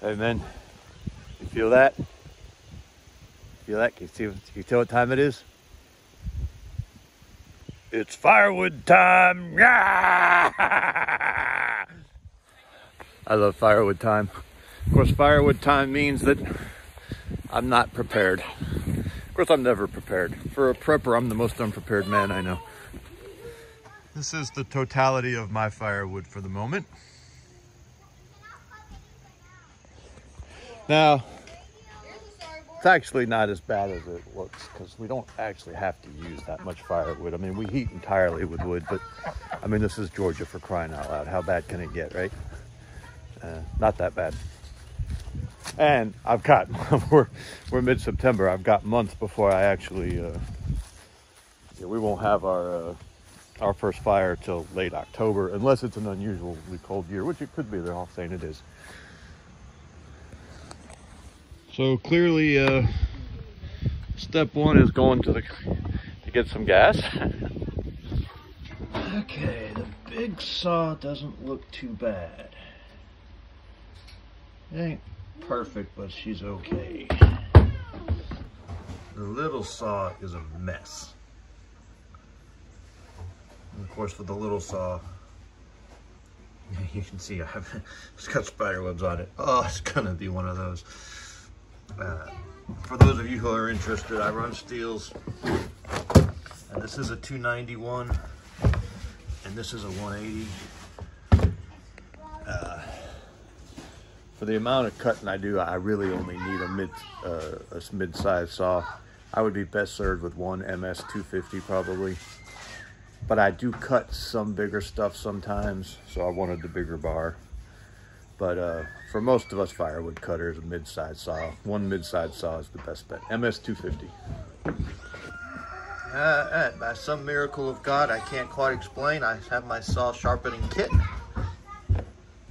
Hey man, you feel that? Feel that? Can you tell what time it is? It's firewood time! I love firewood time. Of course, firewood time means that I'm not prepared. Of course, I'm never prepared. For a prepper, I'm the most unprepared man I know. This is the totality of my firewood for the moment. Now, it's actually not as bad as it looks because we don't actually have to use that much firewood. I mean, we heat entirely with wood, but I mean, this is Georgia, for crying out loud. How bad can it get, right? Not that bad. And I've got, we're mid-September. I've got months before I actually, we won't have our first fire till late October, unless it's an unusually cold year, which it could be. They're all saying it is. So clearly, step one is going to get some gas. Okay, the big saw doesn't look too bad. It ain't perfect, but she's okay. The little saw is a mess. And of course, with the little saw, you can see it's got spider webs on it. Oh, it's gonna be one of those. For those of you who are interested, I run Stihl's, and this is a 291, and this is a 180. For the amount of cutting I do, I really only need a mid-sized saw. I would be best served with one MS 250 probably, but I do cut some bigger stuff sometimes, so I wanted the bigger bar. But for most of us firewood cutters, a mid-sized saw, one mid-sized saw is the best bet. MS 250. By some miracle of God, I can't quite explain, I have my saw sharpening kit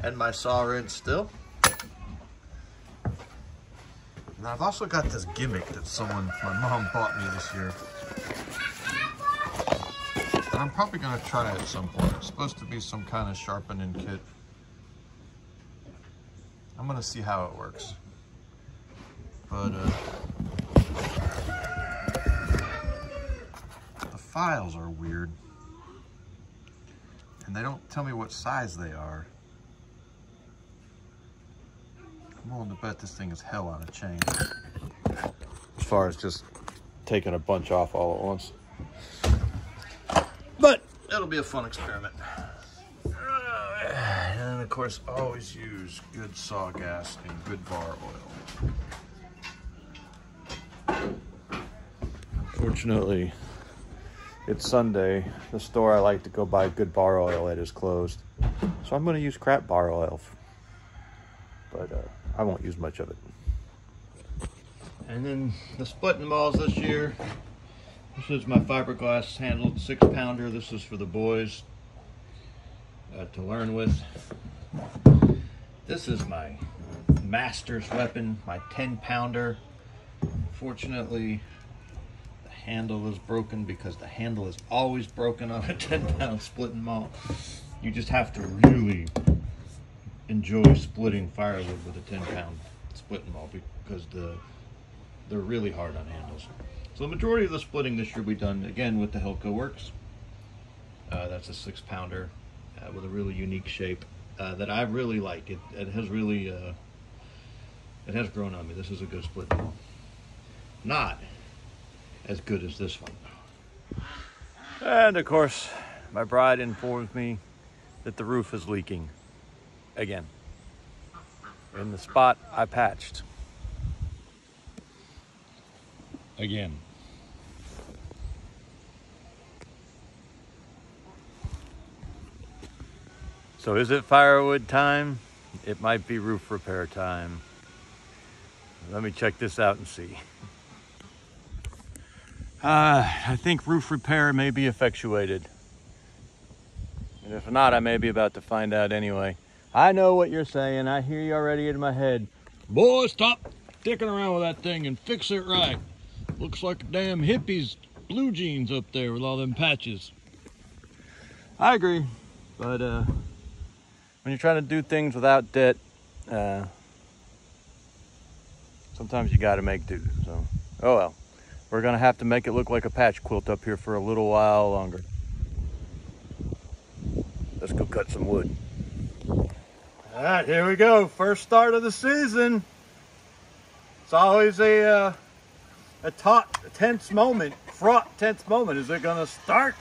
and my saw wrench still. And I've also got this gimmick that my mom bought me this year. And I'm probably gonna try it at some point. It's supposed to be some kind of sharpening kit. I'm gonna see how it works. But the files are weird. And they don't tell me what size they are. I'm willing to bet this thing is hell on a chain. As far as just taking a bunch off all at once. But it'll be a fun experiment. And of course, always use good saw gas and good bar oil. Unfortunately, it's Sunday. The store I like to go buy good bar oil at is closed. So I'm going to use crap bar oil. But I won't use much of it. And then the splitting balls this year. This is my fiberglass handled 6-pounder. This is for the boys to learn with. This is my master's weapon, my 10-pounder. Fortunately, the handle is broken because the handle is always broken on a 10-pound splitting maul. You just have to really enjoy splitting firewood with a 10-pound splitting maul because they're really hard on handles. So the majority of the splitting this year will be done again with the Hilco Works. That's a 6-pounder with a really unique shape that I really like. It has really it has grown on me. This is a good splitting maul. Not as good as this one. And of course, my bride informs me that the roof is leaking. Again, in the spot I patched. Again. So is it firewood time? It might be roof repair time. Let me check this out and see. I think roof repair may be effectuated. And if not, I may be about to find out anyway. I know what you're saying. I hear you already in my head. Boy, stop dicking around with that thing and fix it right. Looks like a damn hippie's blue jeans up there with all them patches. I agree, but when you're trying to do things without debt, Sometimes you got to make do. So, oh well. We're going to have to make it look like a patch quilt up here for a little while longer. Let's go cut some wood. All right, here we go. First start of the season. It's always a tense moment, fraught, tense moment. Is it going to start?